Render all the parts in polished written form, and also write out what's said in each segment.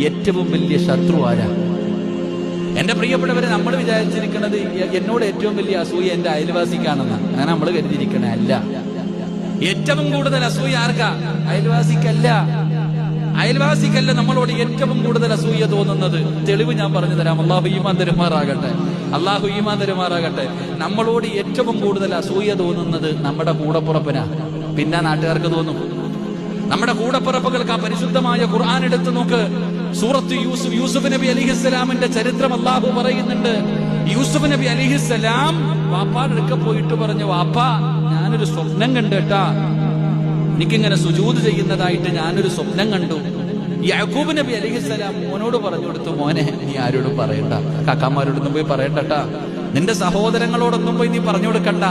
ഏറ്റവും വലിയ ശത്രു ആരാ? എന്റെ പ്രിയപ്പെട്ടവരെ, നമ്മൾ വിചാരിച്ചിരിക്കുന്നത് എന്നോട് ഏറ്റവും വലിയ അസൂയ എന്റെ അയൽവാസിക്കാണെന്ന്. അങ്ങനെ നമ്മൾ കരുതിയിരിക്കണേ. അല്ല, ഏറ്റവും കൂടുതൽ അസൂയ ആർക്കാ? അയൽവാസിക്കല്ല. അയൽവാസിക്കല്ല നമ്മളോട് ഏറ്റവും കൂടുതൽ അസൂയ തോന്നുന്നത്. തെളിവ് ഞാൻ പറഞ്ഞു തരാം. അള്ളാഹു ഈമാൻ തരുമാറാകട്ടെ. അള്ളാഹു ഈമാൻ തരുമാറാകട്ടെ. നമ്മളോട് ഏറ്റവും കൂടുതൽ അസൂയ തോന്നുന്നത് നമ്മുടെ കൂടപ്പുറപ്പിനാ. പിന്നെ നാട്ടുകാർക്ക് തോന്നും. നമ്മുടെ കൂടപ്പിറപ്പുകൾക്ക് ആ പരിശുദ്ധമായ ഖുർആൻ എടുത്ത് നോക്ക്. സൂറത്ത് യൂസുഫ് നബി അലിഹിസ്സലാമിന്റെ ചരിത്രം അള്ളാഹു പറയുന്നുണ്ട്. യൂസുഫ് നബി അലിഹിസ്സലാം വാപ്പാടെ അടുക്ക പോയിട്ട് പറഞ്ഞു, വാപ്പാ, ഞാനൊരു സ്വപ്നം കണ്ടു കേട്ടാ. എനിക്കിങ്ങനെ സുജൂദ് ചെയ്യുന്നതായിട്ട് ഞാനൊരു സ്വപ്നം കണ്ടു. യാക്കൂബ് നബി അലിഹിസ്സലാം മോനോട് പറഞ്ഞു കൊടുത്തു, മോനെ, നീ ആരോടും പറയണ്ട, കാക്കാമാരോടൊന്നും പോയി പറയണ്ടട്ടാ, നിന്റെ സഹോദരങ്ങളോടൊന്നും പോയി നീ പറഞ്ഞു കൊടുക്കണ്ട.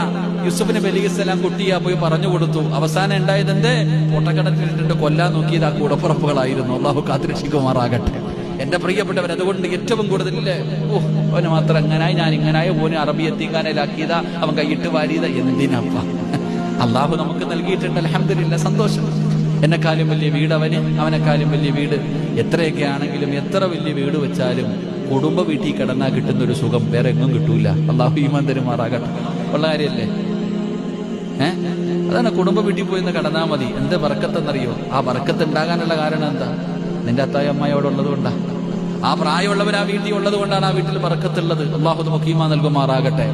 യൂസുഫ് നബി അലിഹിസ്സലാം കുട്ടിയാ പോയി പറഞ്ഞു കൊടുത്തു. അവസാനം ഉണ്ടായത് എന്തേ? പൊട്ടക്കടത്തിലിട്ടിട്ട് കൊല്ലാൻ നോക്കിയത് ആ കൂടപ്പുറപ്പുകളായിരുന്നു. അള്ളാഹു കാത്തുരക്ഷിക്കുമാറാകട്ടെ. എന്റെ പ്രിയപ്പെട്ടവർ, അതുകൊണ്ട് ഏറ്റവും കൂടുതലില്ലേ, അവന് മാത്രം എങ്ങനായി, ഞാൻ ഇങ്ങനായി, ഓന് അറബി എത്തിക്കാനേലാക്കിയതാ, അവൻ കൈയിട്ട് വാരിയതാ. എന്തിനപ്പ? അള്ളാഹു നമുക്ക് നൽകിയിട്ടുണ്ട്. അൽഹംദുലില്ലാഹ്, സന്തോഷം. എന്നെക്കാളും വലിയ വീട് അവന്, അവനെക്കാളും വലിയ വീട്. എത്രയൊക്കെ ആണെങ്കിലും, എത്ര വലിയ വീട് വെച്ചാലും കുടുംബ വീട്ടിൽ കിടന്നാൽ കിട്ടുന്ന ഒരു സുഖം വേറെ എങ്ങും കിട്ടൂല. അള്ളാഹു ഈമാൻ തരുമാറാകട്ടെ. ഉള്ള കാര്യല്ലേ? അതാണ്, കുടുംബ വീട്ടിൽ പോയി കിടന്നാൽ മതി. എന്ത് ബർക്കത്തെന്നറിയോ? ആ ബർക്കത്ത് ഉണ്ടാകാനുള്ള കാരണം എന്താ? നിന്റെ അത്തായ അമ്മായോടുള്ളത് കൊണ്ടാ. ആ പ്രായമുള്ളവർ ആ വീട്ടിൽ ഉള്ളത് കൊണ്ടാണ് ആ വീട്ടിൽ ബർക്കത്തുള്ളത്. അള്ളാഹു നമുക്ക് ഈമാൻ നൽകുമാറാകട്ടെ.